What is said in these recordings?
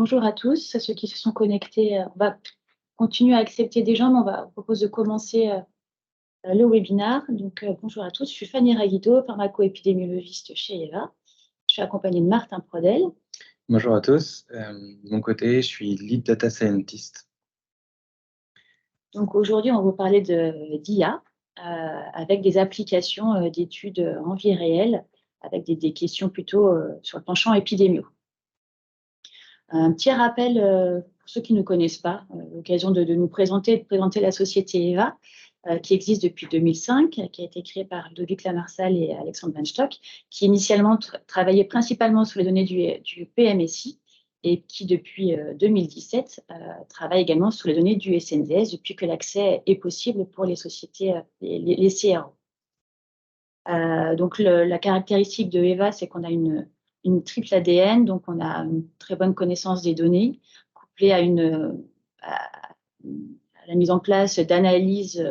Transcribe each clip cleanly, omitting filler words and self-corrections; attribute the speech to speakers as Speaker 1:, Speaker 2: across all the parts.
Speaker 1: Bonjour à tous, à ceux qui se sont connectés. On va continuer à accepter des gens, mais on propose de commencer le webinaire. Donc, bonjour à tous, je suis Fanny Raguido, pharmaco-épidémiologiste chez EVA. Je suis accompagnée de Martin Prodel.
Speaker 2: Bonjour à tous, de mon côté, je suis Lead Data Scientist.
Speaker 1: Donc, aujourd'hui, on va vous parler d'IA avec des applications d'études en vie réelle, avec des questions plutôt sur le penchant épidémiaux. Un petit rappel pour ceux qui ne connaissent pas, l'occasion de nous présenter, de présenter la société EVA, qui existe depuis 2005, qui a été créée par Ludovic Lamarsal et Alexandre Van Stock, qui initialement travaillait principalement sur les données du PMSI et qui, depuis 2017, travaille également sur les données du SNDS, depuis que l'accès est possible pour les sociétés, les CRO. Donc, la caractéristique de EVA, c'est qu'on a une triple ADN, donc on a une très bonne connaissance des données, couplée à la mise en place d'analyses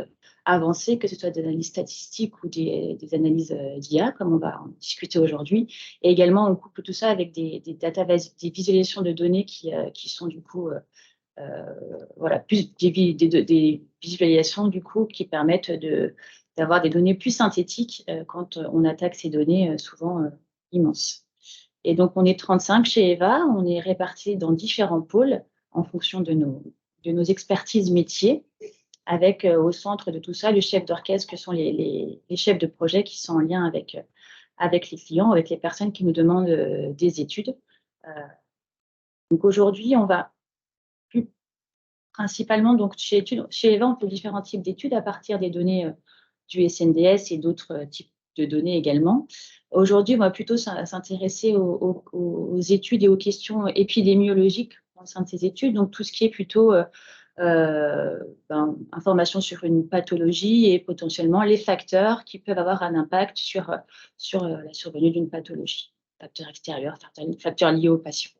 Speaker 1: avancées, que ce soit des analyses statistiques ou des analyses d'IA, comme on va en discuter aujourd'hui. Et également, on couple tout ça avec des visualisations de données qui sont du coup, voilà, plus des visualisations du coup qui permettent d'avoir des données plus synthétiques quand on attaque ces données souvent immenses. Et donc, on est 35 chez EVA, on est répartis dans différents pôles en fonction de nos expertises métiers, avec au centre de tout ça le chef d'orchestre, que sont les chefs de projet qui sont en lien avec les clients, avec les personnes qui nous demandent des études. Donc aujourd'hui, on va plus principalement, donc chez EVA, on fait différents types d'études à partir des données du SNDS et d'autres types de données également. Aujourd'hui, on va plutôt s'intéresser aux études et aux questions épidémiologiques au sein de ces études, donc tout ce qui est plutôt information sur une pathologie et potentiellement les facteurs qui peuvent avoir un impact sur la survenue d'une pathologie, facteurs extérieurs, facteurs liés au patient.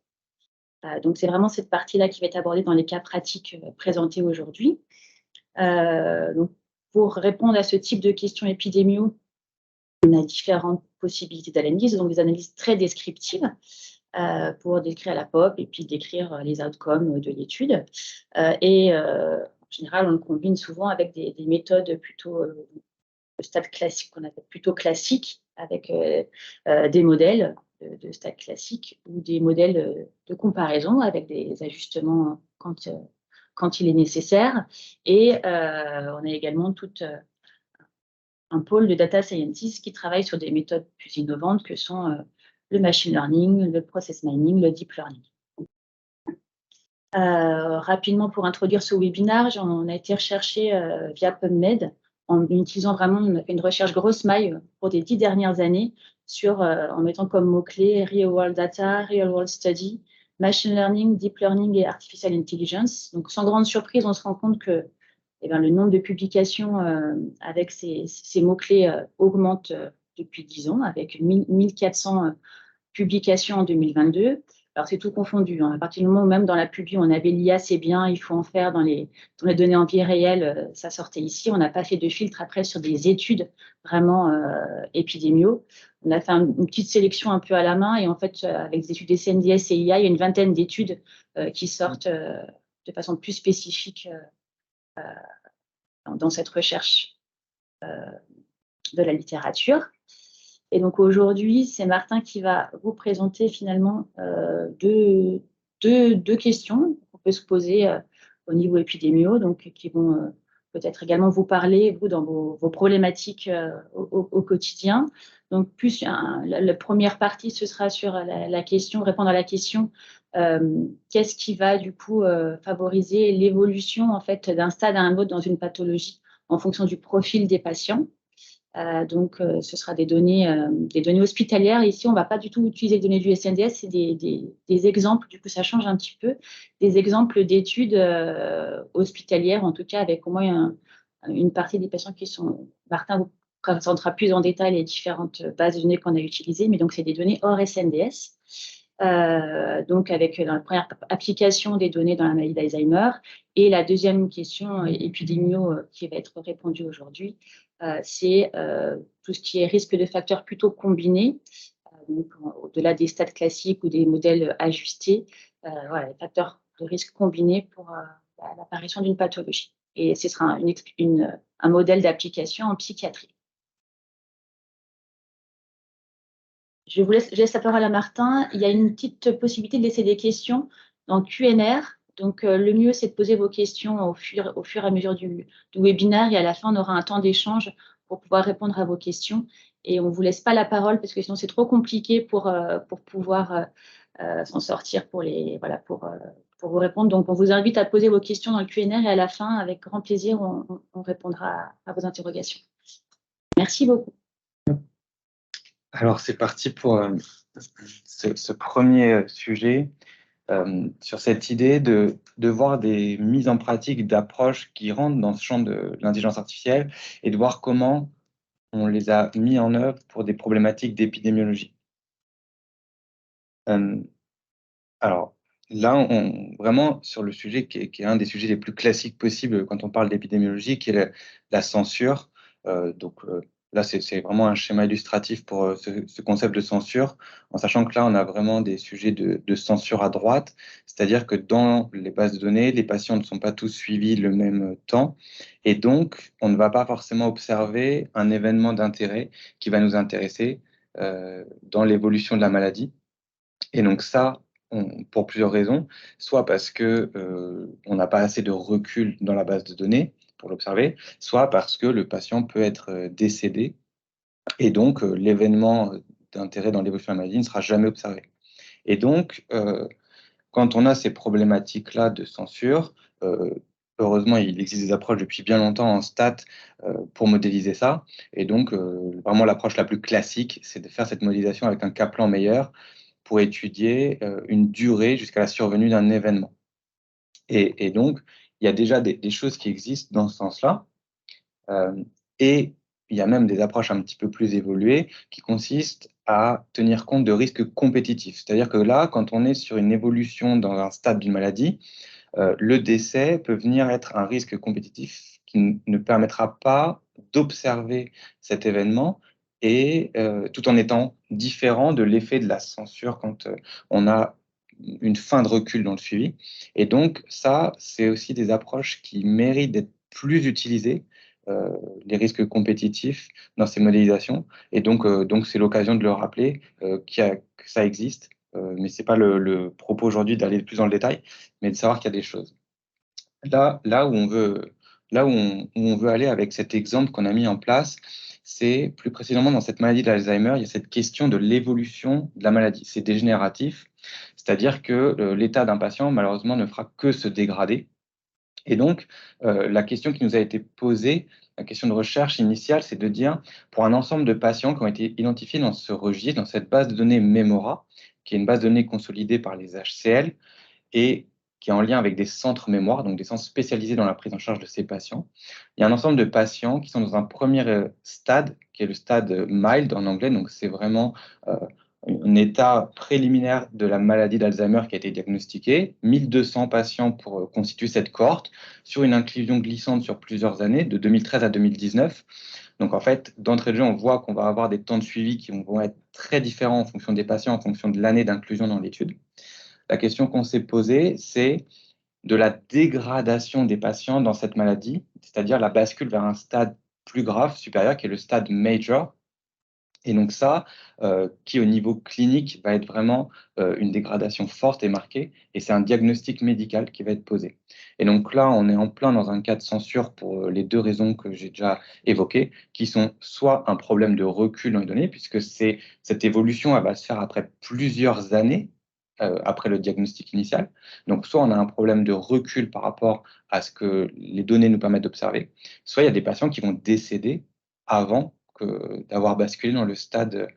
Speaker 1: Donc, c'est vraiment cette partie-là qui va être abordée dans les cas pratiques présentés aujourd'hui. Donc, pour répondre à ce type de questions épidémiaux, on a différentes possibilités d'analyse, donc des analyses très descriptives pour décrire la POP et puis décrire les outcomes de l'étude. En général, on le combine souvent avec des méthodes plutôt de stade classique, qu'on appelle plutôt classiques, avec des modèles de stade classique ou des modèles de comparaison avec des ajustements quand il est nécessaire. Et on a également un pôle de data scientists qui travaille sur des méthodes plus innovantes que sont le machine learning, le process mining, le deep learning. Rapidement, pour introduire ce webinaire, on a été recherché via PubMed en utilisant vraiment, on a fait une recherche grosse maille pour les 10 dernières années en mettant comme mots-clés Real World Data, Real World Study, Machine Learning, Deep Learning et Artificial Intelligence. Donc, sans grande surprise, on se rend compte que le nombre de publications avec ces mots-clés augmente depuis 10 ans, avec 1400 publications en 2022. Alors, c'est tout confondu. À partir du moment où même dans la publi, on avait l'IA, c'est bien, il faut en faire dans les données en vie réelle, ça sortait ici. On n'a pas fait de filtre après sur des études vraiment épidémiaux. On a fait une petite sélection un peu à la main et en fait, avec des études des SNDS et IA, il y a une vingtaine d'études qui sortent de façon plus spécifique dans cette recherche de la littérature. Et donc aujourd'hui, c'est Martin qui va vous présenter finalement deux questions qu'on peut se poser au niveau épidémiaux, donc qui vont peut-être également vous parler, vous, dans vos problématiques au quotidien. Donc plus la première partie, ce sera sur la question, répondre à la question qu'est-ce qui va du coup favoriser l'évolution en fait d'un stade à un autre dans une pathologie en fonction du profil des patients. Donc, ce sera des données hospitalières. Ici, on ne va pas du tout utiliser les données du SNDS, c'est des exemples, du coup, ça change un petit peu, des exemples d'études hospitalières, en tout cas, avec au moins une partie des patients qui sont... Martin vous présentera plus en détail les différentes bases de données qu'on a utilisées, mais donc, c'est des données hors SNDS. Donc, avec la première application des données dans la maladie d'Alzheimer et la deuxième question épidémiaux qui va être répondue aujourd'hui, c'est tout ce qui est risque de facteurs plutôt combinés, donc au-delà des stades classiques ou des modèles ajustés, voilà, les facteurs de risque combinés pour l'apparition d'une pathologie. Et ce sera un modèle d'application en psychiatrie. Je laisse la parole à Martin. Il y a une petite possibilité de laisser des questions dans Q&R. Donc, le mieux, c'est de poser vos questions au fur et à mesure du webinaire. Et à la fin, on aura un temps d'échange pour pouvoir répondre à vos questions. Et on ne vous laisse pas la parole parce que sinon, c'est trop compliqué pour pouvoir s'en sortir pour vous répondre. Donc, on vous invite à poser vos questions dans le Q&R et à la fin, avec grand plaisir, on répondra à vos interrogations. Merci beaucoup.
Speaker 2: Alors, c'est parti pour ce premier sujet sur cette idée de voir des mises en pratique d'approches qui rentrent dans ce champ de l'intelligence artificielle et de voir comment on les a mis en œuvre pour des problématiques d'épidémiologie. Alors, là, vraiment, sur le sujet qui est un des sujets les plus classiques possibles quand on parle d'épidémiologie, qui est la censure. Là, c'est vraiment un schéma illustratif pour ce concept de censure, en sachant que là, on a vraiment des sujets de censure à droite, c'est-à-dire que dans les bases de données, les patients ne sont pas tous suivis le même temps, et donc, on ne va pas forcément observer un événement d'intérêt qui va nous intéresser dans l'évolution de la maladie. Et donc ça, pour plusieurs raisons, soit parce que on n'a pas assez de recul dans la base de données pour l'observer, soit parce que le patient peut être décédé et donc l'événement d'intérêt dans l'évolution de la maladie ne sera jamais observé. Et donc, quand on a ces problématiques-là de censure, heureusement, il existe des approches depuis bien longtemps en stats pour modéliser ça. Et donc, vraiment, l'approche la plus classique, c'est de faire cette modélisation avec un Kaplan-Meier pour étudier une durée jusqu'à la survenue d'un événement. Et donc, il y a déjà des choses qui existent dans ce sens-là. Et il y a même des approches un petit peu plus évoluées qui consistent à tenir compte de risques compétitifs. C'est-à-dire que là, quand on est sur une évolution dans un stade d'une maladie, le décès peut venir être un risque compétitif qui ne permettra pas d'observer cet événement et tout en étant différent de l'effet de la censure quand on a une fin de recul dans le suivi. Et donc ça, c'est aussi des approches qui méritent d'être plus utilisées, les risques compétitifs dans ces modélisations. Et donc c'est l'occasion de le rappeler que ça existe. Mais ce n'est pas le propos aujourd'hui d'aller plus dans le détail, mais de savoir qu'il y a des choses. Là où on veut aller avec cet exemple qu'on a mis en place, c'est plus précisément dans cette maladie d'Alzheimer, il y a cette question de l'évolution de la maladie. C'est dégénératif, c'est-à-dire que l'état d'un patient, malheureusement, ne fera que se dégrader. Et donc, la question qui nous a été posée, la question de recherche initiale, c'est de dire, pour un ensemble de patients qui ont été identifiés dans ce registre, dans cette base de données Memora, qui est une base de données consolidée par les HCL, et qui est en lien avec des centres mémoire, donc des centres spécialisés dans la prise en charge de ces patients. Il y a un ensemble de patients qui sont dans un premier stade, qui est le stade mild en anglais, donc c'est vraiment un état préliminaire de la maladie d'Alzheimer qui a été diagnostiqué. 1200 patients pour constituer cette cohorte sur une inclusion glissante sur plusieurs années, de 2013 à 2019. Donc en fait, d'entrée de jeu, on voit qu'on va avoir des temps de suivi qui vont être très différents en fonction des patients, en fonction de l'année d'inclusion dans l'étude. La question qu'on s'est posée, c'est de la dégradation des patients dans cette maladie, c'est-à-dire la bascule vers un stade plus grave, supérieur, qui est le stade major. Et donc ça, qui au niveau clinique va être vraiment une dégradation forte et marquée, et c'est un diagnostic médical qui va être posé. Et donc là, on est en plein dans un cas de censure pour les deux raisons que j'ai déjà évoquées, qui sont soit un problème de recul dans les données, puisque cette évolution, elle va se faire après plusieurs années, après le diagnostic initial. Donc, soit on a un problème de recul par rapport à ce que les données nous permettent d'observer, soit il y a des patients qui vont décéder avant d'avoir basculé dans le stade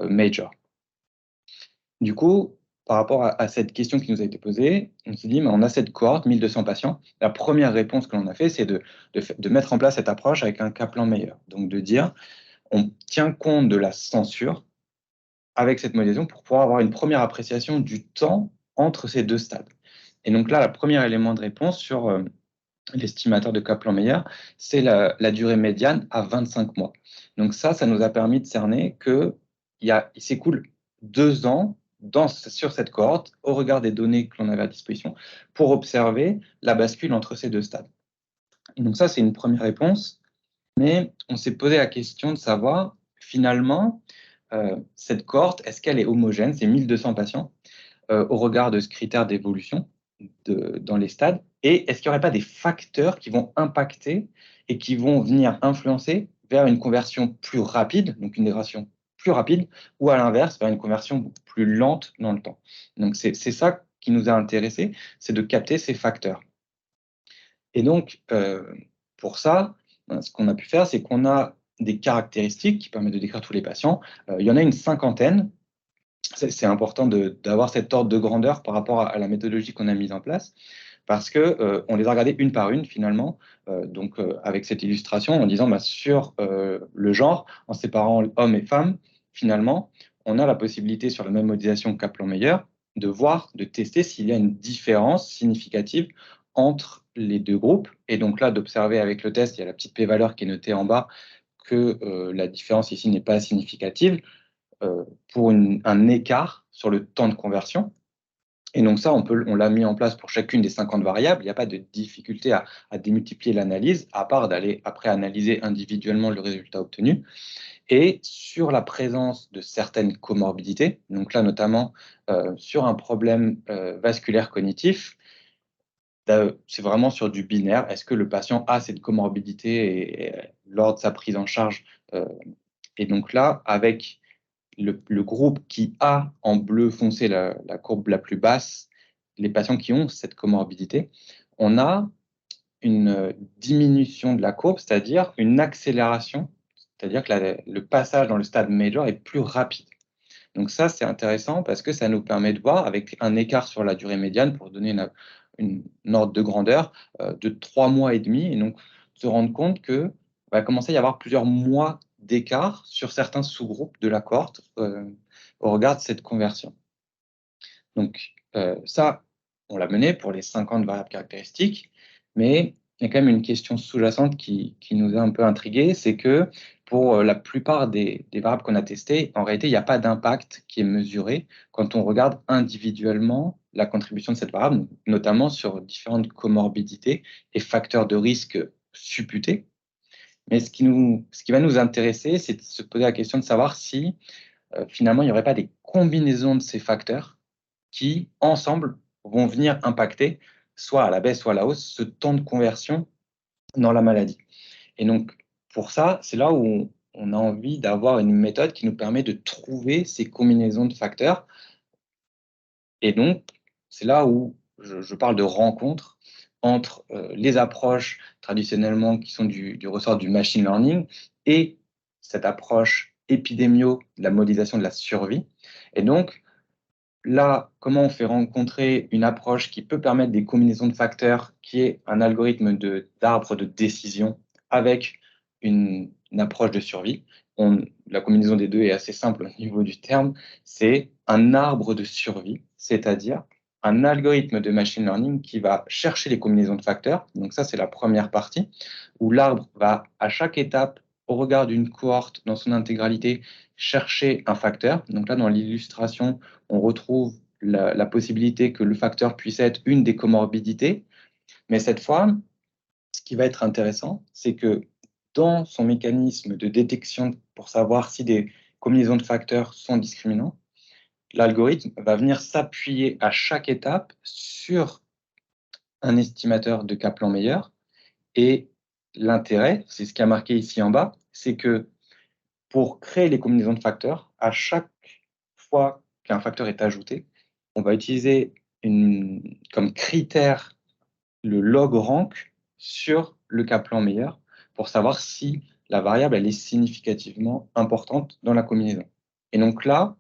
Speaker 2: major. Du coup, par rapport à cette question qui nous a été posée, on s'est dit, mais on a cette cohorte, 1200 patients. La première réponse que l'on a fait, c'est de mettre en place cette approche avec un Kaplan-Meier. Donc, de dire, on tient compte de la censure avec cette modélisation pour pouvoir avoir une première appréciation du temps entre ces deux stades. Et donc là, le premier élément de réponse sur l'estimateur de Kaplan-Meier, c'est la durée médiane à 25 mois. Donc ça nous a permis de cerner qu'il s'écoule 2 ans sur cette cohorte, au regard des données que l'on avait à disposition, pour observer la bascule entre ces deux stades. Et donc ça, c'est une première réponse, mais on s'est posé la question de savoir, finalement, cette cohorte, est-ce qu'elle est homogène, ces 1200 patients, au regard de ce critère d'évolution dans les stades, et est-ce qu'il n'y aurait pas des facteurs qui vont impacter et qui vont venir influencer vers une conversion plus rapide, donc une dégradation plus rapide, ou à l'inverse, vers une conversion plus lente dans le temps. Donc c'est ça qui nous a intéressés, c'est de capter ces facteurs. Et donc, pour ça, ce qu'on a pu faire, c'est qu'on a des caractéristiques qui permettent de décrire tous les patients. Il y en a une cinquantaine. C'est important d'avoir cet ordre de grandeur par rapport à la méthodologie qu'on a mise en place, parce que on les a regardés une par une finalement, avec cette illustration en disant sur le genre, en séparant hommes et femmes, finalement, on a la possibilité sur la même modélisation Kaplan-Meier de voir, de tester s'il y a une différence significative entre les deux groupes, et donc là d'observer avec le test, il y a la petite p-valeur qui est notée en bas, que la différence ici n'est pas significative, pour un écart sur le temps de conversion. Et donc ça, on l'a mis en place pour chacune des 50 variables. Il n'y a pas de difficulté à démultiplier l'analyse, à part d'aller après analyser individuellement le résultat obtenu. Et sur la présence de certaines comorbidités, donc là notamment sur un problème vasculaire cognitif, c'est vraiment sur du binaire. Est-ce que le patient a cette comorbidité et lors de sa prise en charge et donc là, avec le groupe qui a en bleu foncé la courbe la plus basse, les patients qui ont cette comorbidité, on a une diminution de la courbe, c'est-à-dire une accélération, c'est-à-dire que le passage dans le stade major est plus rapide. Donc ça, c'est intéressant parce que ça nous permet de voir, avec un écart sur la durée médiane, pour donner une ordre de grandeur, de 3 mois et demi, et donc se rendre compte que va commencer à y avoir plusieurs mois d'écart sur certains sous-groupes de la cohorte au regard de cette conversion. Donc ça, on l'a mené pour les 50 variables caractéristiques, mais il y a quand même une question sous-jacente qui nous a un peu intrigués, c'est que pour la plupart des variables qu'on a testées, en réalité, il n'y a pas d'impact qui est mesuré quand on regarde individuellement la contribution de cette variable, notamment sur différentes comorbidités et facteurs de risque supputés. Mais ce qui va nous intéresser, c'est de se poser la question de savoir si finalement il n'y aurait pas des combinaisons de ces facteurs qui, ensemble, vont venir impacter, soit à la baisse, soit à la hausse, ce temps de conversion dans la maladie. Et donc, pour ça, c'est là où on a envie d'avoir une méthode qui nous permet de trouver ces combinaisons de facteurs. Et donc, c'est là où je parle de rencontre entre les approches traditionnellement qui sont du ressort du machine learning et cette approche épidémio de la modélisation de la survie. Et donc, là, comment on fait rencontrer une approche qui peut permettre des combinaisons de facteurs, qui est un algorithme d'arbre de décision avec une approche de survie. La combinaison des deux est assez simple au niveau du terme. C'est un arbre de survie, c'est-à-dire un algorithme de machine learning qui va chercher les combinaisons de facteurs. Donc ça, c'est la première partie, où l'arbre va, à chaque étape, au regard d'une cohorte dans son intégralité, chercher un facteur. Donc là, dans l'illustration, on retrouve la possibilité que le facteur puisse être une des comorbidités. Mais cette fois, ce qui va être intéressant, c'est que dans son mécanisme de détection pour savoir si des combinaisons de facteurs sont discriminants, l'algorithme va venir s'appuyer à chaque étape sur un estimateur de Kaplan-Meier. Et l'intérêt, c'est ce qui a marqué ici en bas, c'est que pour créer les combinaisons de facteurs, à chaque fois qu'un facteur est ajouté, on va utiliser comme critère le log rank sur le Kaplan-Meier pour savoir si la variable elle est significativement importante dans la combinaison. Et donc là,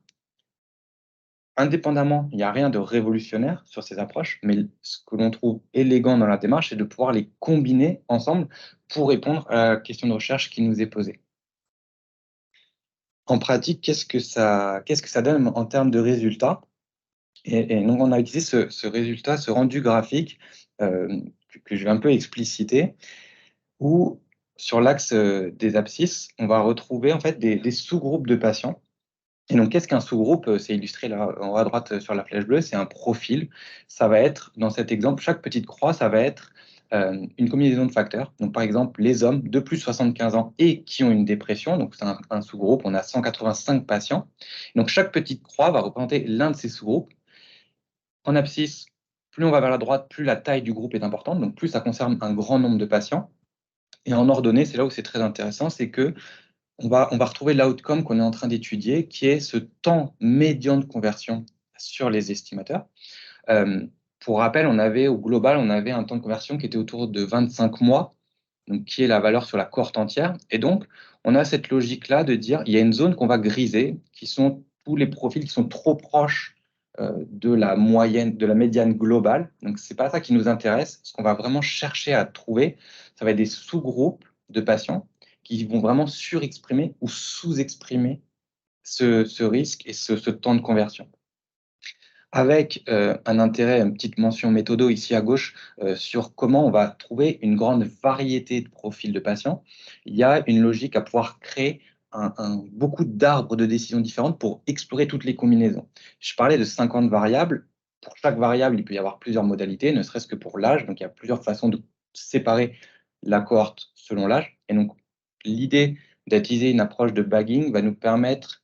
Speaker 2: indépendamment, il n'y a rien de révolutionnaire sur ces approches, mais ce que l'on trouve élégant dans la démarche, c'est de pouvoir les combiner ensemble pour répondre à la question de recherche qui nous est posée. En pratique, qu'est-ce que ça donne en termes de résultats? Et donc, on a utilisé ce résultat, ce rendu graphique que je vais un peu expliciter, où sur l'axe des abscisses, on va retrouver en fait des sous-groupes de patients Et donc, qu'est-ce qu'un sous-groupe? C'est illustré là en haut à droite sur la flèche bleue, c'est un profil. Ça va être, dans cet exemple, chaque petite croix, ça va être une combinaison de facteurs. Donc, par exemple, les hommes de plus de 75 ans et qui ont une dépression. Donc, c'est un sous-groupe, on a 185 patients. Donc, chaque petite croix va représenter l'un de ces sous-groupes. En abscisse, plus on va vers la droite, plus la taille du groupe est importante, donc plus ça concerne un grand nombre de patients. Et en ordonnée, c'est là où c'est très intéressant, c'est que on va retrouver l'outcome qu'on est en train d'étudier, qui est ce temps médian de conversion sur les estimateurs. Euh, pour rappel, au global, on avait un temps de conversion qui était autour de 25 mois, donc qui est la valeur sur la cohorte entière. Et donc, on a cette logique-là de dire, il y a une zone qu'on va griser, qui sont tous les profils qui sont trop proches de la moyenne, de la médiane globale. Donc, c'est pas ça qui nous intéresse. Ce qu'on va vraiment chercher à trouver, ça va être des sous-groupes de patients qui vont vraiment surexprimer ou sous-exprimer ce risque et ce temps de conversion. Avec un intérêt, une petite mention méthodo ici à gauche, sur comment on va trouver une grande variété de profils de patients. Il y a une logique à pouvoir créer beaucoup d'arbres de décision différentes pour explorer toutes les combinaisons. Je parlais de 50 variables. Pour chaque variable, il peut y avoir plusieurs modalités, ne serait-ce que pour l'âge. Donc, il y a plusieurs façons de séparer la cohorte selon l'âge. Et donc, l'idée d'utiliser une approche de bagging va nous permettre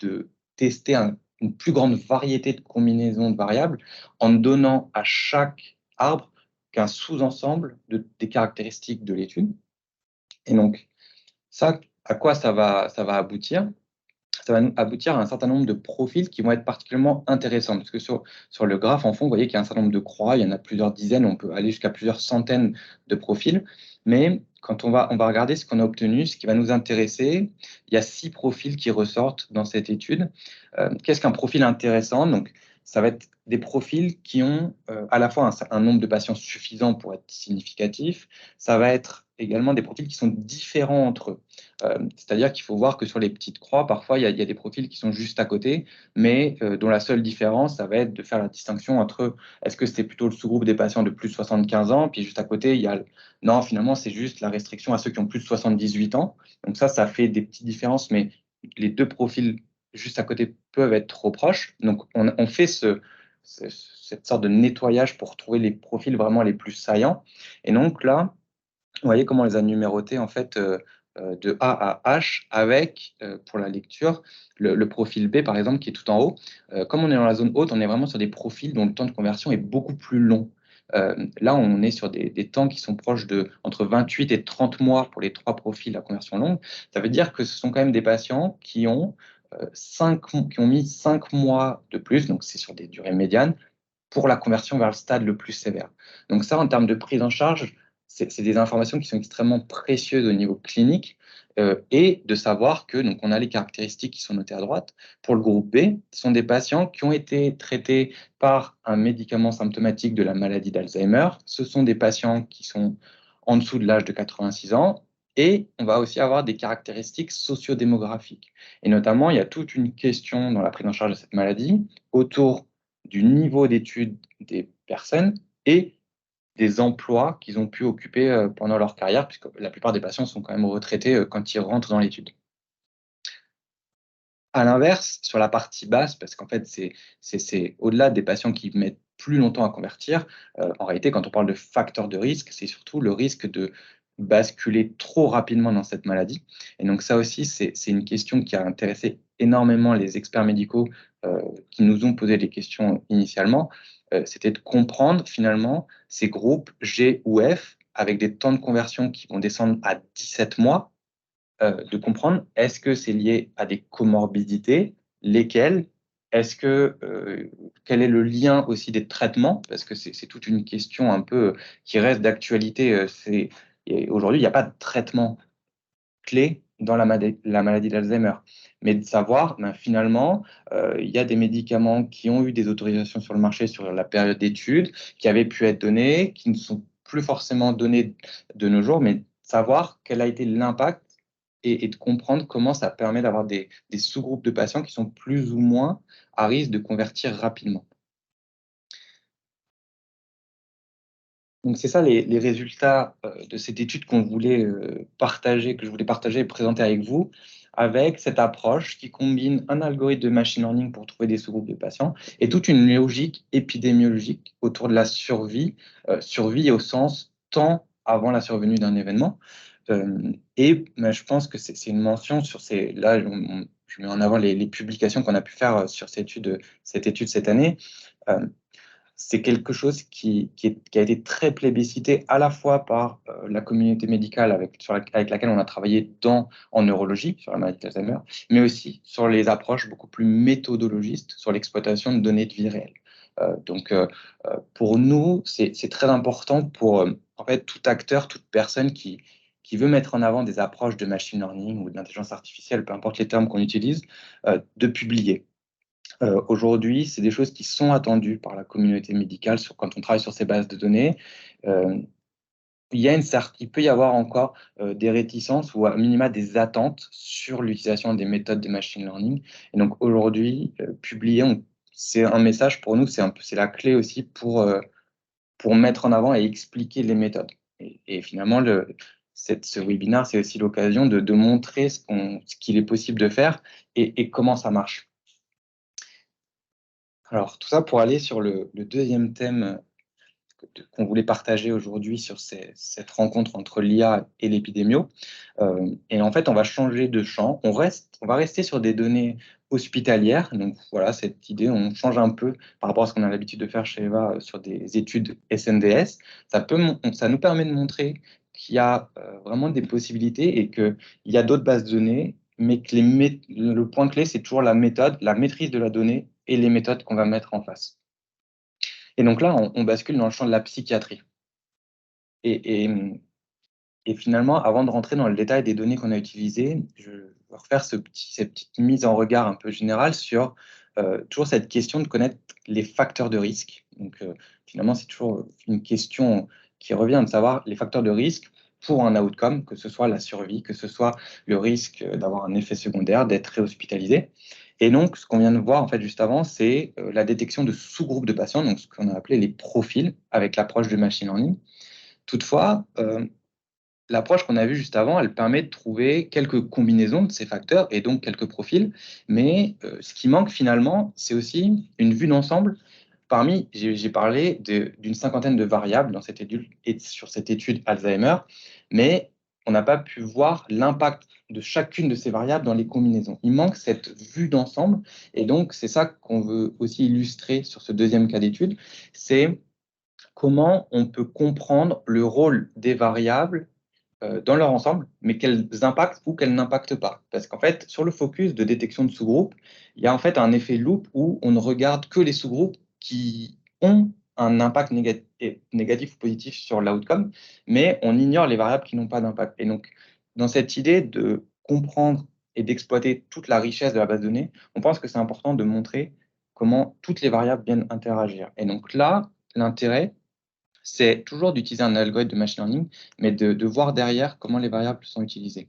Speaker 2: de tester une plus grande variété de combinaisons de variables en donnant à chaque arbre qu'un sous-ensemble des caractéristiques de l'étude. Et donc, ça, à quoi ça va aboutir? Ça va aboutir à un certain nombre de profils qui vont être particulièrement intéressants. Parce que sur le graphe, en fond, vous voyez qu'il y a un certain nombre de croix, il y en a plusieurs dizaines, on peut aller jusqu'à plusieurs centaines de profils. Mais quand on va regarder ce qu'on a obtenu, ce qui va nous intéresser, il y a 6 profils qui ressortent dans cette étude. Qu'est-ce qu'un profil intéressant? Donc, ça va être des profils qui ont à la fois un nombre de patients suffisant pour être significatif. Ça va être également des profils qui sont différents entre eux. C'est-à-dire qu'il faut voir que sur les petites croix, parfois, il y a des profils qui sont juste à côté, mais dont la seule différence, ça va être de faire la distinction entre est-ce que c'est plutôt le sous-groupe des patients de plus de 75 ans, puis juste à côté, il y a non, finalement, c'est juste la restriction à ceux qui ont plus de 78 ans. Donc ça fait des petites différences, mais les deux profils juste à côté peuvent être trop proches. Donc on fait cette sorte de nettoyage pour trouver les profils vraiment les plus saillants. Et donc là, vous voyez comment on les a numérotés en fait de A à H avec, pour la lecture, le profil B par exemple qui est tout en haut. Comme on est dans la zone haute, on est vraiment sur des profils dont le temps de conversion est beaucoup plus long. Là, on est sur des temps qui sont proches de entre 28 et 30 mois pour les 3 profils à conversion longue. Ça veut dire que ce sont quand même des patients qui ont mis 5 mois de plus, donc c'est sur des durées médianes, pour la conversion vers le stade le plus sévère. Donc ça, en termes de prise en charge, c'est des informations qui sont extrêmement précieuses au niveau clinique, et de savoir que donc on a les caractéristiques qui sont notées à droite. Pour le groupe B, ce sont des patients qui ont été traités par un médicament symptomatique de la maladie d'Alzheimer. Ce sont des patients qui sont en dessous de l'âge de 86 ans. Et on va aussi avoir des caractéristiques sociodémographiques. Et notamment, il y a toute une question dans la prise en charge de cette maladie autour du niveau d'études des personnes et des emplois qu'ils ont pu occuper pendant leur carrière, puisque la plupart des patients sont quand même retraités quand ils rentrent dans l'étude. À l'inverse, sur la partie basse, parce qu'en fait, c'est au-delà des patients qui mettent plus longtemps à convertir, en réalité, quand on parle de facteurs de risque, c'est surtout le risque de basculer trop rapidement dans cette maladie. Et donc ça aussi, c'est une question qui a intéressé énormément les experts médicaux qui nous ont posé des questions initialement. C'était de comprendre finalement ces groupes G ou F avec des temps de conversion qui vont descendre à 17 mois, de comprendre, est-ce que c'est lié à des comorbidités? Lesquelles? Est-ce que, quel est le lien aussi des traitements? Parce que c'est toute une question un peu qui reste d'actualité. Aujourd'hui, il n'y a pas de traitement clé dans la maladie d'Alzheimer. Mais de savoir, ben, finalement, il y a des médicaments qui ont eu des autorisations sur le marché sur la période d'étude, qui avaient pu être donnés, qui ne sont plus forcément donnés de nos jours, mais savoir quel a été l'impact et de comprendre comment ça permet d'avoir des sous-groupes de patients qui sont plus ou moins à risque de convertir rapidement. Donc c'est ça les résultats de cette étude qu'on voulait partager, que je voulais partager et présenter avec vous. avec cette approche qui combine un algorithme de machine learning pour trouver des sous-groupes de patients et toute une logique épidémiologique autour de la survie, survie au sens temps avant la survenue d'un événement. Je pense que c'est une mention sur ces. Là, je mets en avant les publications qu'on a pu faire sur cette étude cette année. C'est quelque chose qui a été très plébiscité à la fois par la communauté médicale avec laquelle on a travaillé en neurologie, sur la maladie d'Alzheimer, mais aussi sur les approches beaucoup plus méthodologistes sur l'exploitation de données de vie réelle. Pour nous, c'est très important pour en fait, tout acteur, toute personne qui veut mettre en avant des approches de machine learning ou d'intelligence artificielle, peu importe les termes qu'on utilise, de publier. Aujourd'hui, c'est des choses qui sont attendues par la communauté médicale quand on travaille sur ces bases de données. Il peut y avoir encore des réticences ou à minima des attentes sur l'utilisation des méthodes de machine learning. Et donc aujourd'hui, publier, c'est un message pour nous, c'est la clé aussi pour mettre en avant et expliquer les méthodes. Et finalement, ce webinaire, c'est aussi l'occasion de montrer ce qu'il est possible de faire et comment ça marche. Alors, tout ça pour aller sur le deuxième thème qu'on voulait partager aujourd'hui sur cette rencontre entre l'IA et l'épidémio. Et en fait, on va changer de champ. On va rester sur des données hospitalières. Donc voilà, cette idée, on change un peu par rapport à ce qu'on a l'habitude de faire chez Eva sur des études SNDS. Ça nous permet de montrer qu'il y a vraiment des possibilités et qu'il y a d'autres bases de données, mais que le point clé, c'est toujours la méthode, la maîtrise de la donnée et les méthodes qu'on va mettre en face. Et donc là, on bascule dans le champ de la psychiatrie. Et finalement, avant de rentrer dans le détail des données qu'on a utilisées, je vais refaire cette petite mise en regard un peu générale sur toujours cette question de connaître les facteurs de risque. Donc finalement, c'est toujours une question qui revient de savoir les facteurs de risque pour un outcome, que ce soit la survie, que ce soit le risque d'avoir un effet secondaire, d'être réhospitalisé. Et donc, ce qu'on vient de voir en fait juste avant, c'est la détection de sous-groupes de patients, donc ce qu'on a appelé les profils avec l'approche de machine learning. Toutefois, l'approche qu'on a vue juste avant, elle permet de trouver quelques combinaisons de ces facteurs et donc quelques profils. Mais ce qui manque finalement, c'est aussi une vue d'ensemble. J'ai parlé d'une cinquantaine de variables dans cette étude et sur cette étude Alzheimer, mais on n'a pas pu voir l'impact de chacune de ces variables dans les combinaisons. Il manque cette vue d'ensemble et donc c'est ça qu'on veut aussi illustrer sur ce deuxième cas d'étude, c'est comment on peut comprendre le rôle des variables dans leur ensemble, mais qu'elles impactent ou qu'elles n'impactent pas. Parce qu'en fait, sur le focus de détection de sous-groupes, il y a en fait un effet loop où on ne regarde que les sous-groupes qui ont un impact négatif ou positif sur l'outcome, mais on ignore les variables qui n'ont pas d'impact. Et donc, dans cette idée de comprendre et d'exploiter toute la richesse de la base de données, on pense que c'est important de montrer comment toutes les variables viennent interagir. Et donc là, l'intérêt, c'est toujours d'utiliser un algorithme de machine learning, mais de voir derrière comment les variables sont utilisées.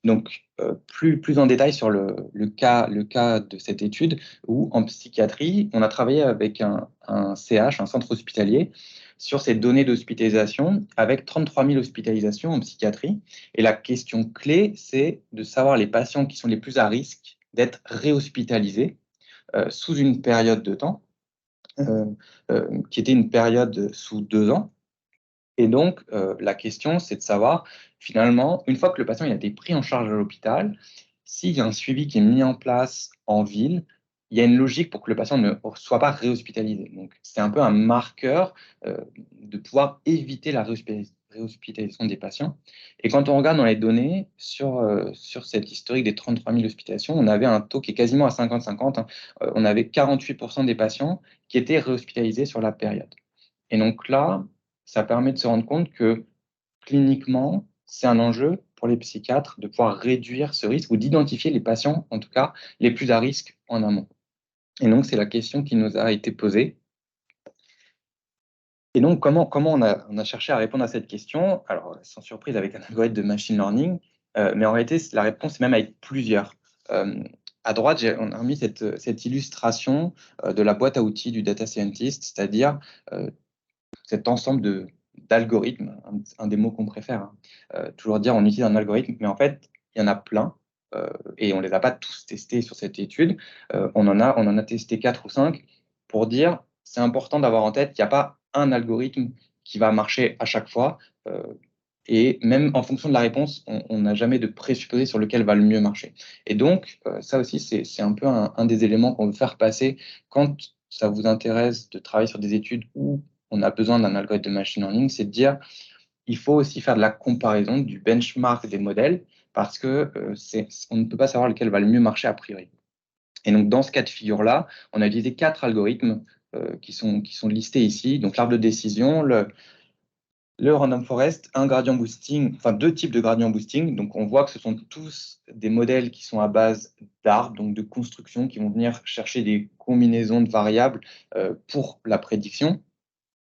Speaker 2: Donc, plus en détail sur le cas de cette étude, où en psychiatrie, on a travaillé avec un CH, un centre hospitalier, sur ces données d'hospitalisation, avec 33 000 hospitalisations en psychiatrie. Et la question clé, c'est de savoir les patients qui sont les plus à risque d'être réhospitalisés sous une période de temps, qui était une période sous 2 ans. Et donc, la question, c'est de savoir, finalement, une fois que le patient il a été pris en charge à l'hôpital, s'il y a un suivi qui est mis en place en ville, il y a une logique pour que le patient ne soit pas réhospitalisé. Donc, c'est un peu un marqueur de pouvoir éviter la réhospitalisation des patients. Et quand on regarde dans les données, sur cette historique des 33 000 hospitalisations, on avait un taux qui est quasiment à 50-50. Hein. On avait 48% des patients qui étaient réhospitalisés sur la période. Et donc là, ça permet de se rendre compte que cliniquement, c'est un enjeu pour les psychiatres de pouvoir réduire ce risque ou d'identifier les patients, en tout cas, les plus à risque en amont. Et donc, c'est la question qui nous a été posée. Et donc, comment on a cherché à répondre à cette question? Alors, sans surprise, avec un algorithme de machine learning, mais en réalité, la réponse est même avec plusieurs. À droite, on a mis cette illustration de la boîte à outils du data scientist, c'est-à-dire cet ensemble d'algorithmes, un des mots qu'on préfère. Toujours dire on utilise un algorithme, mais en fait, il y en a plein, et on ne les a pas tous testés sur cette étude. On en a testé 4 ou 5 pour dire, c'est important d'avoir en tête qu'il n'y a pas un algorithme qui va marcher à chaque fois. Et même en fonction de la réponse, on n'a jamais de présupposé sur lequel va le mieux marcher. Et donc, ça aussi, c'est un peu un des éléments qu'on veut faire passer quand ça vous intéresse de travailler sur des études où on a besoin d'un algorithme de machine learning, c'est de dire, il faut aussi faire de la comparaison, du benchmark des modèles, parce que on ne peut pas savoir lequel va le mieux marcher a priori. Et donc, dans ce cas de figure-là, on a utilisé 4 algorithmes qui sont listés ici. Donc, l'arbre de décision, le random forest, un gradient boosting, enfin 2 types de gradient boosting. Donc, on voit que ce sont tous des modèles qui sont à base d'arbres, donc de construction, qui vont venir chercher des combinaisons de variables pour la prédiction.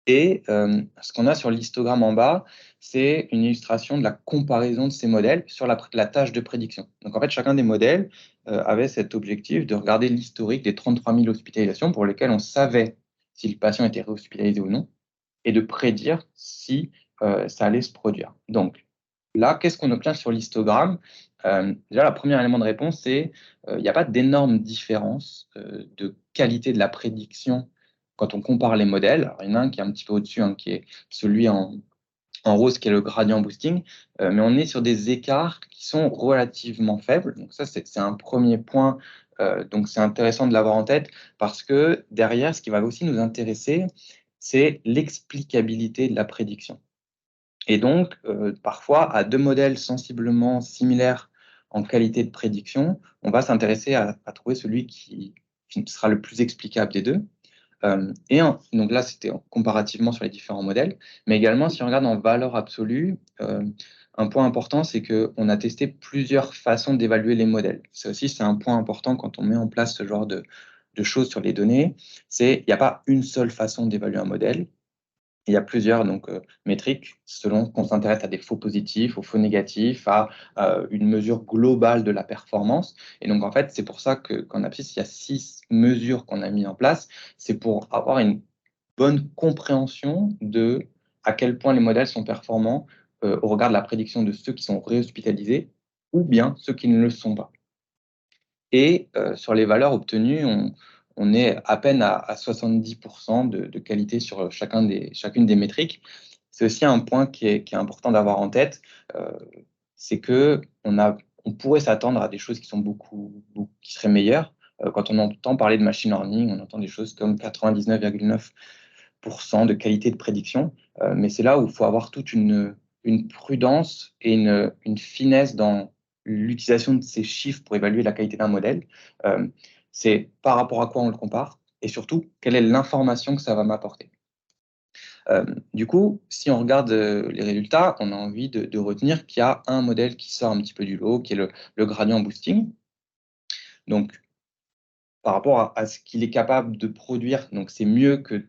Speaker 2: Et ce qu'on a sur l'histogramme en bas, c'est une illustration de la comparaison de ces modèles sur la tâche de prédiction. Donc, en fait, chacun des modèles avait cet objectif de regarder l'historique des 33 000 hospitalisations pour lesquelles on savait si le patient était réhospitalisé ou non, et de prédire si ça allait se produire. Donc là, qu'est-ce qu'on obtient sur l'histogramme? Déjà, le premier élément de réponse, c'est il n'y a pas d'énorme différence de qualité de la prédiction quand on compare les modèles. Alors, il y en a un qui est un petit peu au-dessus, hein, qui est celui en rose, qui est le gradient boosting, mais on est sur des écarts qui sont relativement faibles. Donc ça, c'est un premier point. Donc c'est intéressant de l'avoir en tête parce que derrière, ce qui va aussi nous intéresser, c'est l'explicabilité de la prédiction. Et donc, parfois, à 2 modèles sensiblement similaires en qualité de prédiction, on va s'intéresser à trouver celui qui sera le plus explicable des deux. Donc là, c'était comparativement sur les différents modèles, mais également, si on regarde en valeur absolue, un point important, c'est qu'on a testé plusieurs façons d'évaluer les modèles. Ça aussi, c'est un point important quand on met en place ce genre de choses sur les données, c'est qu'il n'y a pas une seule façon d'évaluer un modèle. Il y a plusieurs métriques selon qu'on s'intéresse à des faux positifs, aux faux négatifs, à une mesure globale de la performance. Et donc, en fait, c'est pour ça qu'en APSIS, il y a 6 mesures qu'on a mis en place. C'est pour avoir une bonne compréhension de à quel point les modèles sont performants au regard de la prédiction de ceux qui sont réhospitalisés ou bien ceux qui ne le sont pas. Et sur les valeurs obtenues, on est à peine à 70% de qualité sur chacune des métriques. C'est aussi un point qui est important d'avoir en tête, c'est qu'on pourrait s'attendre à des choses qui sont qui seraient meilleures. Quand on entend parler de machine learning, on entend des choses comme 99,9% de qualité de prédiction, mais c'est là où il faut avoir toute une prudence et une finesse dans l'utilisation de ces chiffres pour évaluer la qualité d'un modèle. C'est par rapport à quoi on le compare et surtout, quelle est l'information que ça va m'apporter. Du coup, si on regarde les résultats, on a envie de retenir qu'il y a un modèle qui sort un petit peu du lot, qui est le gradient boosting. Donc, par rapport à ce qu'il est capable de produire, donc c'est mieux que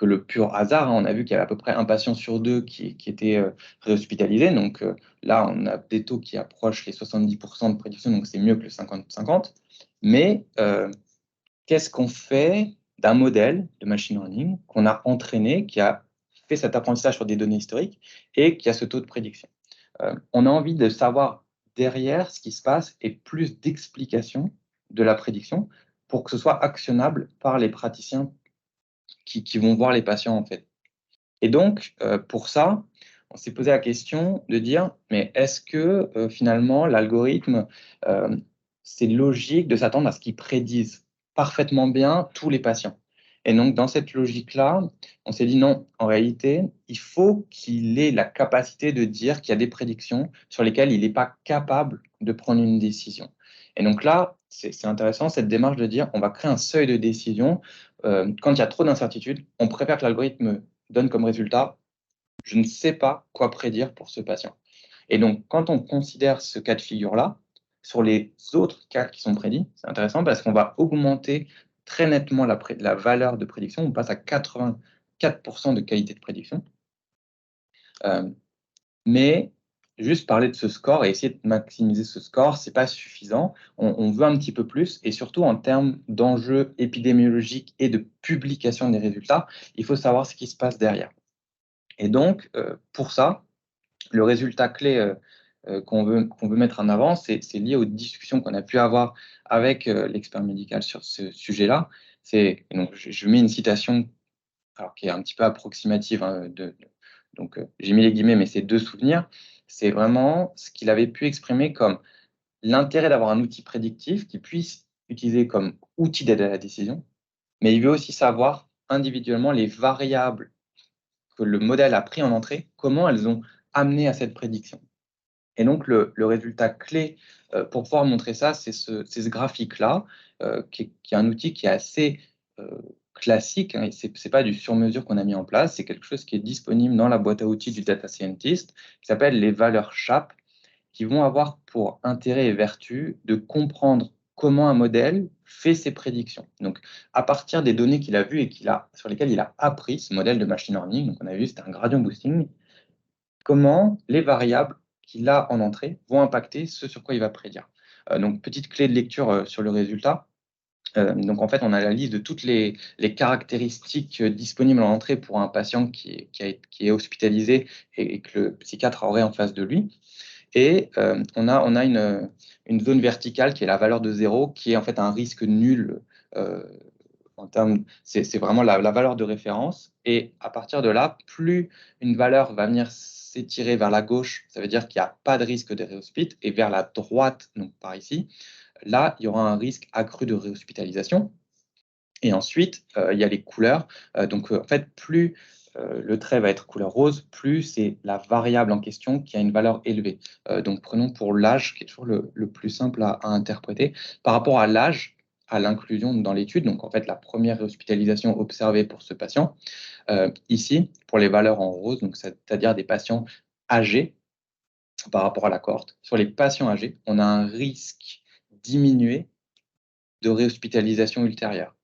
Speaker 2: le pur hasard, hein. On a vu qu'il y avait à peu près un patient sur 2 qui était réhospitalisé. Donc là, on a des taux qui approchent les 70% de prédiction, donc c'est mieux que le 50-50. Mais qu'est-ce qu'on fait d'un modèle de machine learning qu'on a entraîné, qui a fait cet apprentissage sur des données historiques et qui a ce taux de prédiction? On a envie de savoir derrière ce qui se passe et plus d'explications de la prédiction pour que ce soit actionnable par les praticiens qui vont voir les patients, en fait. Et donc, pour ça, on s'est posé la question de dire, mais est-ce que finalement, l'algorithme, c'est logique de s'attendre à ce qu'il prédise parfaitement bien tous les patients? Et donc, dans cette logique-là, on s'est dit non, en réalité, il faut qu'il ait la capacité de dire qu'il y a des prédictions sur lesquelles il n'est pas capable de prendre une décision. Et donc là, c'est intéressant cette démarche de dire on va créer un seuil de décision. Quand il y a trop d'incertitudes, on préfère que l'algorithme donne comme résultat je ne sais pas quoi prédire pour ce patient. Et donc, quand on considère ce cas de figure-là, sur les autres cas qui sont prédits, c'est intéressant parce qu'on va augmenter très nettement la valeur de prédiction. On passe à 84% de qualité de prédiction. Mais juste parler de ce score et essayer de maximiser ce score, ce n'est pas suffisant. On veut un petit peu plus, et surtout en termes d'enjeux épidémiologiques et de publication des résultats, il faut savoir ce qui se passe derrière. Et donc, pour ça, le résultat clé qu'on veut mettre en avant, c'est lié aux discussions qu'on a pu avoir avec l'expert médical sur ce sujet-là. Donc, je mets une citation alors, qui est un petit peu approximative, hein, donc j'ai mis les guillemets, mais c'est 2 souvenirs. C'est vraiment ce qu'il avait pu exprimer comme l'intérêt d'avoir un outil prédictif qui puisse utiliser comme outil d'aide à la décision, mais il veut aussi savoir individuellement les variables que le modèle a pris en entrée, comment elles ont amené à cette prédiction. Et donc le résultat clé, pour pouvoir montrer ça, c'est ce graphique-là, qui est un outil qui est assez, classique, hein, et c'est pas du sur-mesure qu'on a mis en place, c'est quelque chose qui est disponible dans la boîte à outils du data scientist, qui s'appelle les valeurs SHAP, qui vont avoir pour intérêt et vertu de comprendre comment un modèle fait ses prédictions. Donc, à partir des données qu'il a vues et sur lesquelles il a appris ce modèle de machine learning, donc on a vu c'était un gradient boosting, comment les variables qu'il a en entrée vont impacter ce sur quoi il va prédire. Donc, petite clé de lecture sur le résultat. Donc, en fait, on a la liste de toutes les caractéristiques disponibles en entrée pour un patient qui est hospitalisé et que le psychiatre aurait en face de lui. Et on a une zone verticale qui est la valeur de 0, qui est en fait un risque nul. C'est vraiment la valeur de référence. Et à partir de là, plus une valeur va venir s'étirer vers la gauche, ça veut dire qu'il n'y a pas de risque de réhospite, et vers la droite, donc par ici, là, il y aura un risque accru de réhospitalisation. Et ensuite, il y a les couleurs. Donc, en fait, plus le trait va être couleur rose, plus c'est la variable en question qui a une valeur élevée. Donc, prenons pour l'âge, qui est toujours le plus simple à interpréter. Par rapport à l'âge, à l'inclusion dans l'étude, donc en fait, la première hospitalisation observée pour ce patient, ici, pour les valeurs en rose, donc c'est-à-dire des patients âgés par rapport à la cohorte, sur les patients âgés, on a un risque diminué de réhospitalisation ultérieure.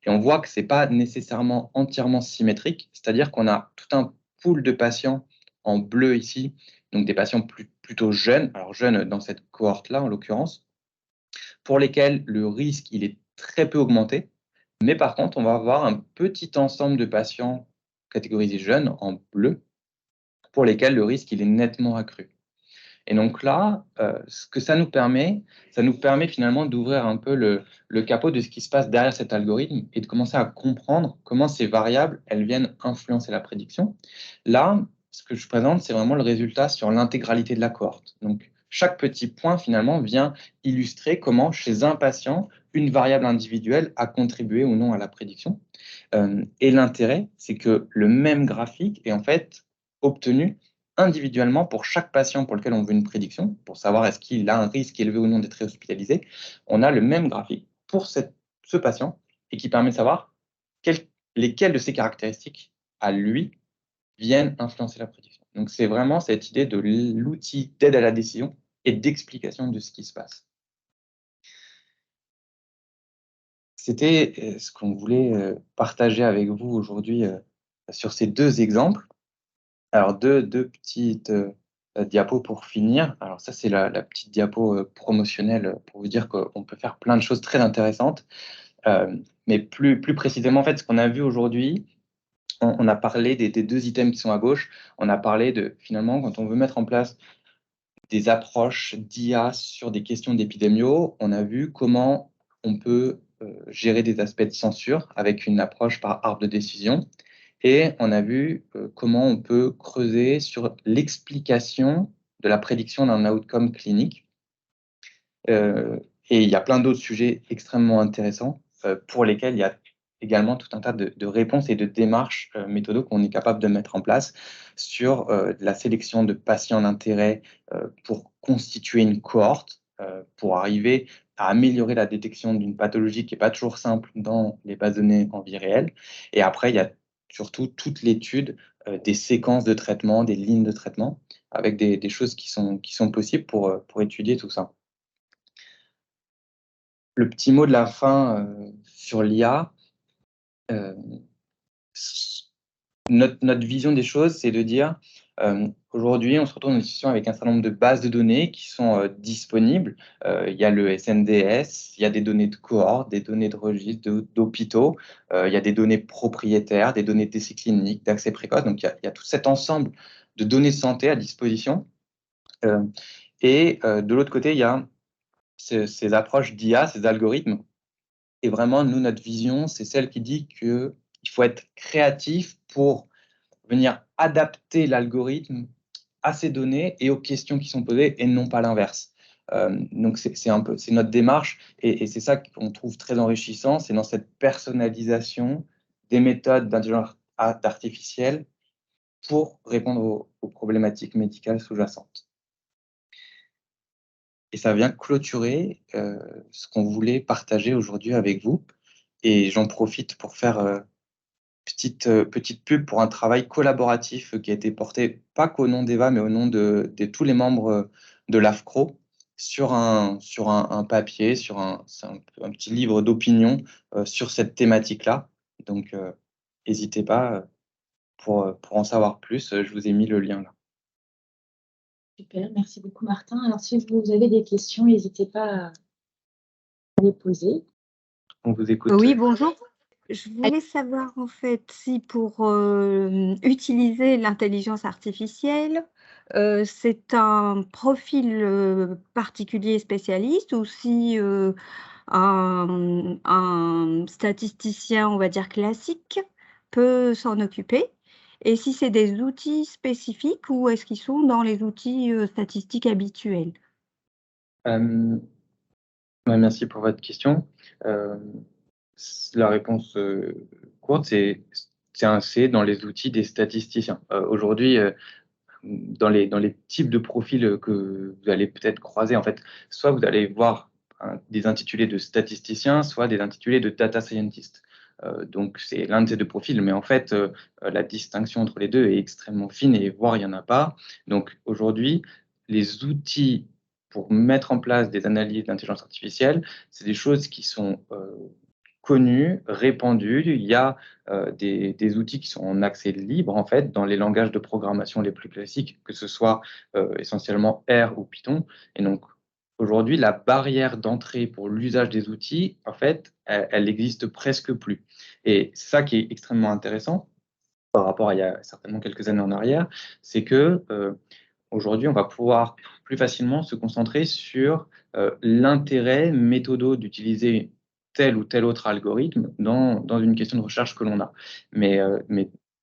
Speaker 2: Et on voit que ce n'est pas nécessairement entièrement symétrique, c'est-à-dire qu'on a tout un pool de patients en bleu ici, donc des patients plutôt jeunes, alors jeunes dans cette cohorte-là en l'occurrence, pour lesquels le risque il est très peu augmenté, mais par contre on va avoir un petit ensemble de patients catégorisés jeunes en bleu, pour lesquels le risque il est nettement accru. Et donc là, ce que ça nous permet finalement d'ouvrir un peu le capot de ce qui se passe derrière cet algorithme et de commencer à comprendre comment ces variables, elles viennent influencer la prédiction. Là, ce que je présente, c'est vraiment le résultat sur l'intégralité de la cohorte. Donc, chaque petit point, finalement, vient illustrer comment, chez un patient, une variable individuelle a contribué ou non à la prédiction. Et l'intérêt, c'est que le même graphique est en fait obtenu individuellement pour chaque patient pour lequel on veut une prédiction, pour savoir est-ce qu'il a un risque élevé ou non d'être hospitalisé. On a le même graphique pour ce patient et qui permet de savoir lesquelles de ces caractéristiques à lui viennent influencer la prédiction. Donc c'est vraiment cette idée de l'outil d'aide à la décision et d'explication de ce qui se passe. C'était ce qu'on voulait partager avec vous aujourd'hui sur ces 2 exemples. Alors deux petites diapos pour finir. Alors ça, c'est la petite diapo promotionnelle pour vous dire qu'on peut faire plein de choses très intéressantes. Mais plus précisément, en fait, ce qu'on a vu aujourd'hui, on a parlé des 2 items qui sont à gauche. On a parlé de, finalement, quand on veut mettre en place des approches d'IA sur des questions d'épidémio, on a vu comment on peut gérer des aspects de censure avec une approche par arbre de décision. Et on a vu comment on peut creuser sur l'explication de la prédiction d'un outcome clinique. Et il y a plein d'autres sujets extrêmement intéressants pour lesquels il y a également tout un tas de réponses et de démarches méthodo qu'on est capable de mettre en place sur la sélection de patients d'intérêt pour constituer une cohorte, pour arriver à améliorer la détection d'une pathologie qui n'est pas toujours simple dans les bases de données en vie réelle. Et après, il y a surtout toute l'étude des séquences de traitement, des lignes de traitement, avec des choses qui sont possibles pour étudier tout ça. Le petit mot de la fin sur l'IA, notre vision des choses, c'est de dire aujourd'hui, on se retrouve dans une situation avec un certain nombre de bases de données qui sont disponibles. Il y a le SNDS, il y a des données de cohorte, des données de registre, d'hôpitaux, il y a des données propriétaires, des données d'essais cliniques, d'accès précoce. Donc, il y a tout cet ensemble de données de santé à disposition De l'autre côté, il y a ces approches d'IA, ces algorithmes. Et vraiment, nous, notre vision, c'est celle qui dit qu'il faut être créatif pour venir adapter l'algorithme à ces données et aux questions qui sont posées et non pas l'inverse. Donc, c'est notre démarche et c'est ça qu'on trouve très enrichissant, c'est dans cette personnalisation des méthodes d'intelligence artificielle pour répondre aux problématiques médicales sous-jacentes. Et ça vient clôturer ce qu'on voulait partager aujourd'hui avec vous. Et j'en profite pour faire petite pub pour un travail collaboratif qui a été porté, pas qu'au nom d'Eva, mais au nom de tous les membres de l'AFCRO, sur un papier, c'est un petit livre d'opinion sur cette thématique-là. Donc, n'hésitez pas pour en savoir plus. Je vous ai mis le lien là.
Speaker 1: Super, merci beaucoup Martin. Alors si vous avez des questions, n'hésitez pas à les poser.
Speaker 2: On vous écoute.
Speaker 3: Oui, bonjour. Je voulais savoir en fait si pour utiliser l'intelligence artificielle, c'est un profil particulier spécialiste ou si un statisticien, on va dire classique, peut s'en occuper. Et si c'est des outils spécifiques ou est-ce qu'ils sont dans les outils statistiques habituels?
Speaker 2: Merci pour votre question. La réponse courte, c'est dans les outils des statisticiens. Aujourd'hui, dans les types de profils que vous allez peut-être croiser, en fait, soit vous allez voir des intitulés de statisticiens, soit des intitulés de data scientist. Donc, c'est l'un de ces deux profils, mais en fait, la distinction entre les deux est extrêmement fine et voire il n'y en a pas. Donc, aujourd'hui, les outils pour mettre en place des analyses d'intelligence artificielle, c'est des choses qui sont connues, répandues. Il y a des outils qui sont en accès libre, en fait, dans les langages de programmation les plus classiques, que ce soit essentiellement R ou Python. Et donc, aujourd'hui, la barrière d'entrée pour l'usage des outils, en fait, elle n'existe presque plus. Et ça qui est extrêmement intéressant par rapport à il y a certainement quelques années en arrière, c'est que aujourd'hui, on va pouvoir plus facilement se concentrer sur l'intérêt méthodo d'utiliser tel ou tel autre algorithme dans une question de recherche que l'on a. Mais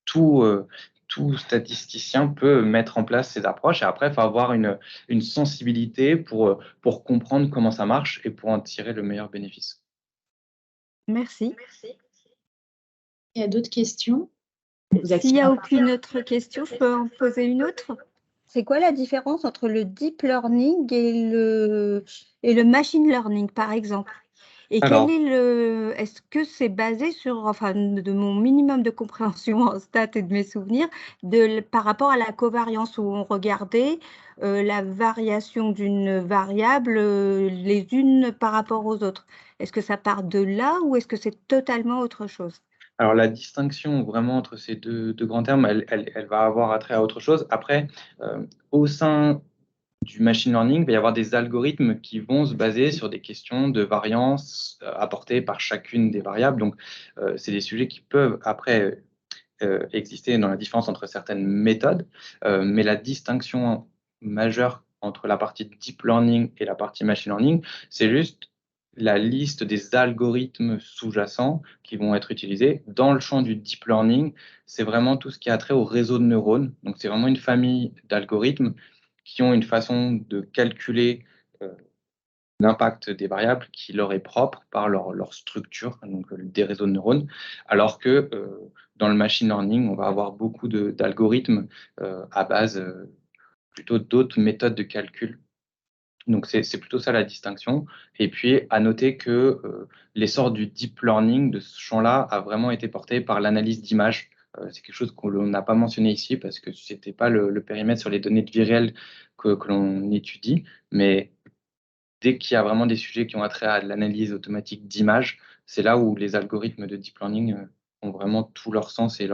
Speaker 2: tout statisticien peut mettre en place ces approches et après, il faut avoir une sensibilité pour comprendre comment ça marche et pour en tirer le meilleur bénéfice.
Speaker 3: Merci.
Speaker 1: Il y a d'autres questions?
Speaker 3: S'il n'y a aucune autre question, je peux en poser une autre? C'est quoi la différence entre le deep learning et le machine learning, par exemple? Et
Speaker 2: Alors,
Speaker 3: est-ce que c'est basé sur, enfin, de mon minimum de compréhension en stats et de mes souvenirs, par rapport à la covariance où on regardait la variation d'une variable les unes par rapport aux autres? Est-ce que ça part de là ou est-ce que c'est totalement autre chose?
Speaker 2: Alors, la distinction vraiment entre ces deux grands termes, elle va avoir attrait à autre chose. Après, au sein du machine learning, il va y avoir des algorithmes qui vont se baser sur des questions de variance apportées par chacune des variables. Donc, c'est des sujets qui peuvent après exister dans la différence entre certaines méthodes, mais la distinction majeure entre la partie deep learning et la partie machine learning, c'est juste la liste des algorithmes sous-jacents qui vont être utilisés. Dans le champ du deep learning, c'est vraiment tout ce qui a trait au réseau de neurones. Donc, c'est vraiment une famille d'algorithmes qui ont une façon de calculer l'impact des variables qui leur est propre par leur structure, donc des réseaux de neurones, alors que dans le machine learning, on va avoir beaucoup d'algorithmes à base plutôt d'autres méthodes de calcul. Donc, c'est plutôt ça la distinction. Et puis, à noter que l'essor du deep learning, de ce champ-là, a vraiment été porté par l'analyse d'images. C'est quelque chose qu'on n'a pas mentionné ici parce que ce n'était pas le périmètre sur les données de vie réelle que l'on étudie. Mais dès qu'il y a vraiment des sujets qui ont attrait à l'analyse automatique d'images, c'est là où les algorithmes de deep learning ont vraiment tout leur sens et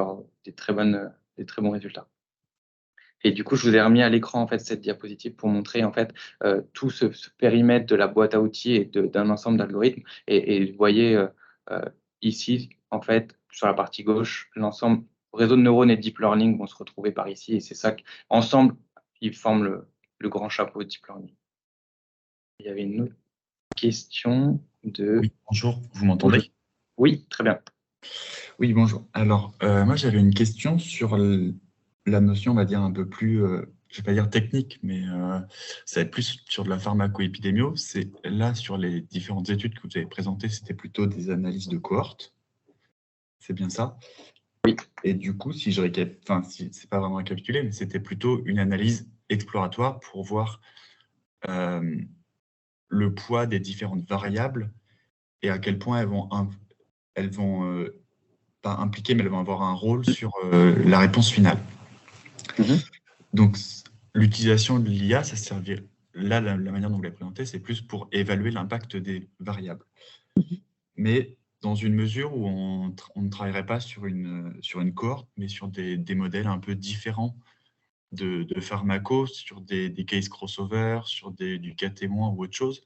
Speaker 2: des très bons résultats. Et du coup, je vous ai remis à l'écran en fait cette diapositive pour montrer en fait tout ce périmètre de la boîte à outils et d'un ensemble d'algorithmes. Et vous voyez ici en fait sur la partie gauche, l'ensemble réseau de neurones et deep learning vont se retrouver par ici. Et c'est ça qu'ensemble ils forment le grand chapeau deep learning. Il y avait une autre question de...
Speaker 4: Oui, bonjour, vous m'entendez?
Speaker 2: Oui, très bien.
Speaker 4: Oui, bonjour. Alors, moi, j'avais une question sur la notion, on va dire, un peu plus, je vais pas dire technique, mais ça va être plus sur de la pharmacoépidémio. C'est là, sur les différentes études que vous avez présentées, c'était plutôt des analyses de cohortes. C'est bien ça?
Speaker 2: Oui.
Speaker 4: Et du coup, si je enfin, c'est pas vraiment récapitulé, mais c'était plutôt une analyse exploratoire pour voir le poids des différentes variables et à quel point elles vont pas impliquer, mais elles vont avoir un rôle sur la réponse finale. Donc, l'utilisation de l'IA, ça servir. Là, la manière dont vous l'avez présenté, c'est plus pour évaluer l'impact des variables. Mais dans une mesure où on ne travaillerait pas sur une cohorte, mais sur des modèles un peu différents de pharmaco, sur des cases crossover, sur du cas témoin ou autre chose.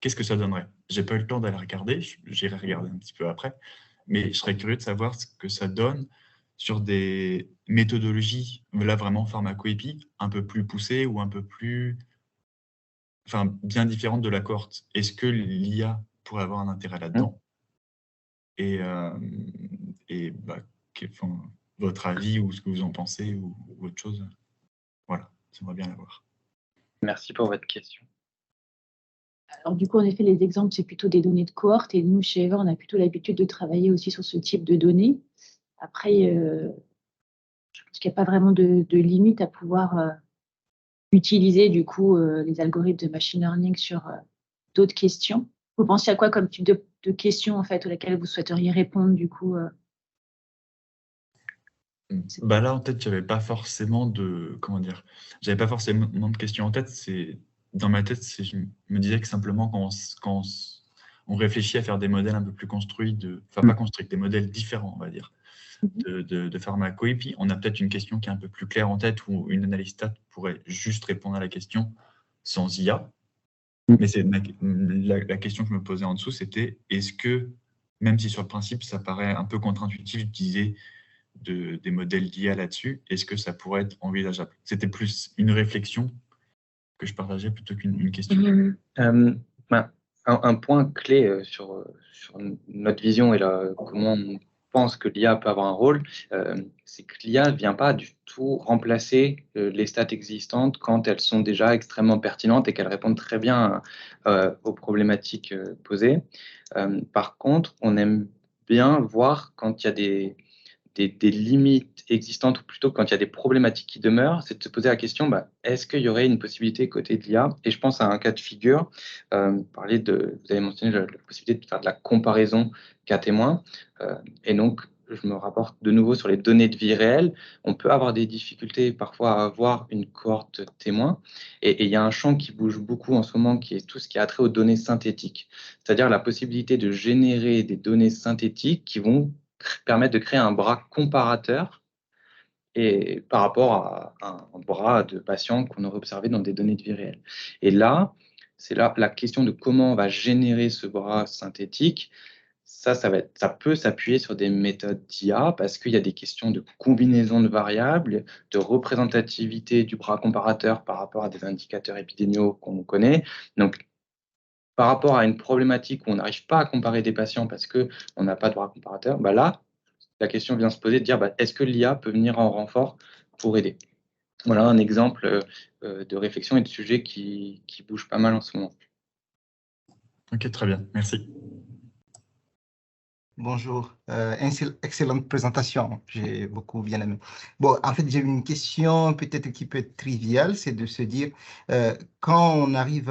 Speaker 4: Qu'est-ce que ça donnerait? J'ai pas eu le temps d'aller regarder, j'irai regarder un petit peu après, mais je serais curieux de savoir ce que ça donne sur des méthodologies, là vraiment pharmacoépie, un peu plus poussées ou un peu plus, enfin bien différentes de la cohorte. Est-ce que l'IA pourrait avoir un intérêt là-dedans? Et bah, enfin, votre avis ou ce que vous en pensez ou autre chose? Voilà, j'aimerais bien l'avoir.
Speaker 2: Merci pour votre question.
Speaker 1: Alors, du coup, en effet, les exemples, c'est plutôt des données de cohorte. Et nous, chez Eva, on a plutôt l'habitude de travailler aussi sur ce type de données. Après, je pense qu'il n'y a pas vraiment de limite à pouvoir utiliser, du coup, les algorithmes de machine learning sur d'autres questions. Vous pensez à quoi comme type de questions, en fait, auxquelles vous souhaiteriez répondre, du coup
Speaker 4: Bah là, en tête, j'avais pas forcément comment dire, j'avais pas forcément de questions en tête. Dans ma tête, je me disais que simplement quand on réfléchit à faire des modèles un peu plus construits, enfin pas construits, des modèles différents, on va dire, de pharmacoépie, on a peut-être une question qui est un peu plus claire en tête où une analyse stat pourrait juste répondre à la question sans IA. Mais la question que je me posais en dessous, c'était est-ce que, même si sur le principe, ça paraît un peu contre-intuitif d'utiliser des modèles d'IA là-dessus, est-ce que ça pourrait être envisageable? C'était plus une réflexion que je partageais plutôt qu'une question.
Speaker 2: Un point clé sur notre vision et comment on pense que l'IA peut avoir un rôle, c'est que l'IA ne vient pas du tout remplacer les stats existantes quand elles sont déjà extrêmement pertinentes et qu'elles répondent très bien aux problématiques posées. Par contre, on aime bien voir quand il y a des limites existantes, ou plutôt quand il y a des problématiques qui demeurent, c'est de se poser la question, est-ce qu'il y aurait une possibilité côté de l'IA? Et je pense à un cas de figure, vous avez mentionné la possibilité de faire de la comparaison cas témoin, et donc je me rapporte de nouveau sur les données de vie réelle. On peut avoir des difficultés parfois à avoir une cohorte témoin, et il y a un champ qui bouge beaucoup en ce moment, qui est tout ce qui a trait aux données synthétiques, c'est-à-dire la possibilité de générer des données synthétiques qui vont permettre de créer un bras comparateur et par rapport à un bras de patient qu'on aurait observé dans des données de vie réelle. Et là, c'est là la question de comment on va générer ce bras synthétique. Ça peut s'appuyer sur des méthodes d'IA parce qu'il y a des questions de combinaison de variables, de représentativité du bras comparateur par rapport à des indicateurs épidémiaux qu'on connaît. Donc, par rapport à une problématique où on n'arrive pas à comparer des patients parce qu'on n'a pas de bras comparateur, là, la question vient se poser de dire est-ce que l'IA peut venir en renfort pour aider? Voilà un exemple de réflexion et de sujet qui bouge pas mal en ce moment.
Speaker 4: Ok, très bien, merci.
Speaker 5: Bonjour, excellente présentation, j'ai beaucoup bien aimé. Bon, en fait, j'ai une question peut-être qui peut être triviale, c'est de se dire, quand on arrive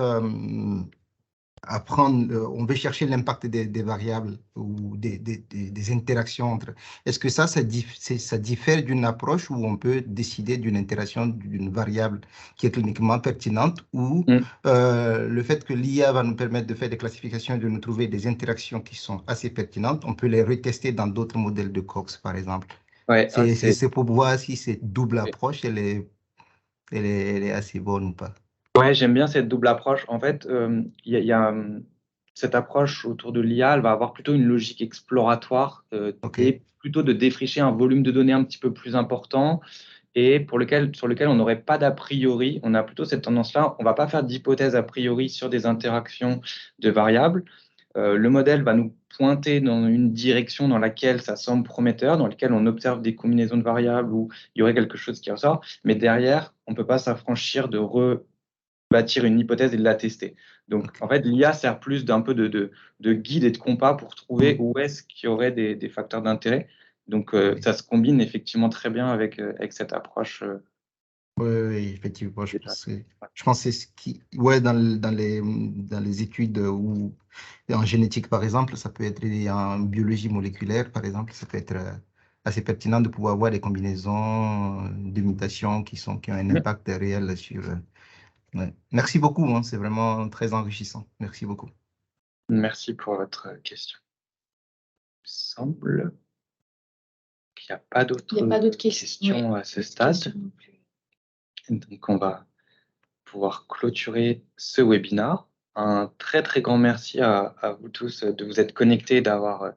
Speaker 5: à prendre, on veut chercher l'impact des variables ou des interactions entre. Est-ce que ça diffère d'une approche où on peut décider d'une interaction d'une variable qui est cliniquement pertinente ou le fait que l'IA va nous permettre de faire des classifications et de nous trouver des interactions qui sont assez pertinentes, on peut les retester dans d'autres modèles de Cox, par exemple. Ouais, c'est pour voir si cette double approche, elle est assez bonne ou pas.
Speaker 2: Ouais, j'aime bien cette double approche. En fait, il y a cette approche autour de l'IA, elle va avoir plutôt une logique exploratoire et plutôt de défricher un volume de données un petit peu plus important et sur lequel on n'aurait pas d'a priori. On a plutôt cette tendance-là, on ne va pas faire d'hypothèse a priori sur des interactions de variables. Le modèle va nous pointer dans une direction dans laquelle ça semble prometteur, dans laquelle on observe des combinaisons de variables où il y aurait quelque chose qui ressort, mais derrière, on ne peut pas s'affranchir de rebâtir une hypothèse et de la tester. Donc, en fait, l'IA sert plus d'un peu de guide et de compas pour trouver où est-ce qu'il y aurait des facteurs d'intérêt. Donc, ça se combine effectivement très bien avec cette approche.
Speaker 5: Oui, effectivement, je pense que c'est ce qui, ouais, dans les études ou en génétique, par exemple, ça peut être en biologie moléculaire, par exemple, ça peut être assez pertinent de pouvoir voir des combinaisons de mutations qui ont un impact réel sur. Ouais. Merci beaucoup, hein, c'est vraiment très enrichissant. Merci beaucoup.
Speaker 2: Merci pour votre question. Il semble qu'il n'y a pas d'autres questions à ce stade. Donc, on va pouvoir clôturer ce webinaire. Un très, très grand merci à vous tous de vous être connectés, d'avoir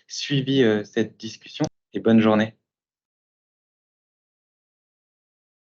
Speaker 2: suivi cette discussion et bonne journée.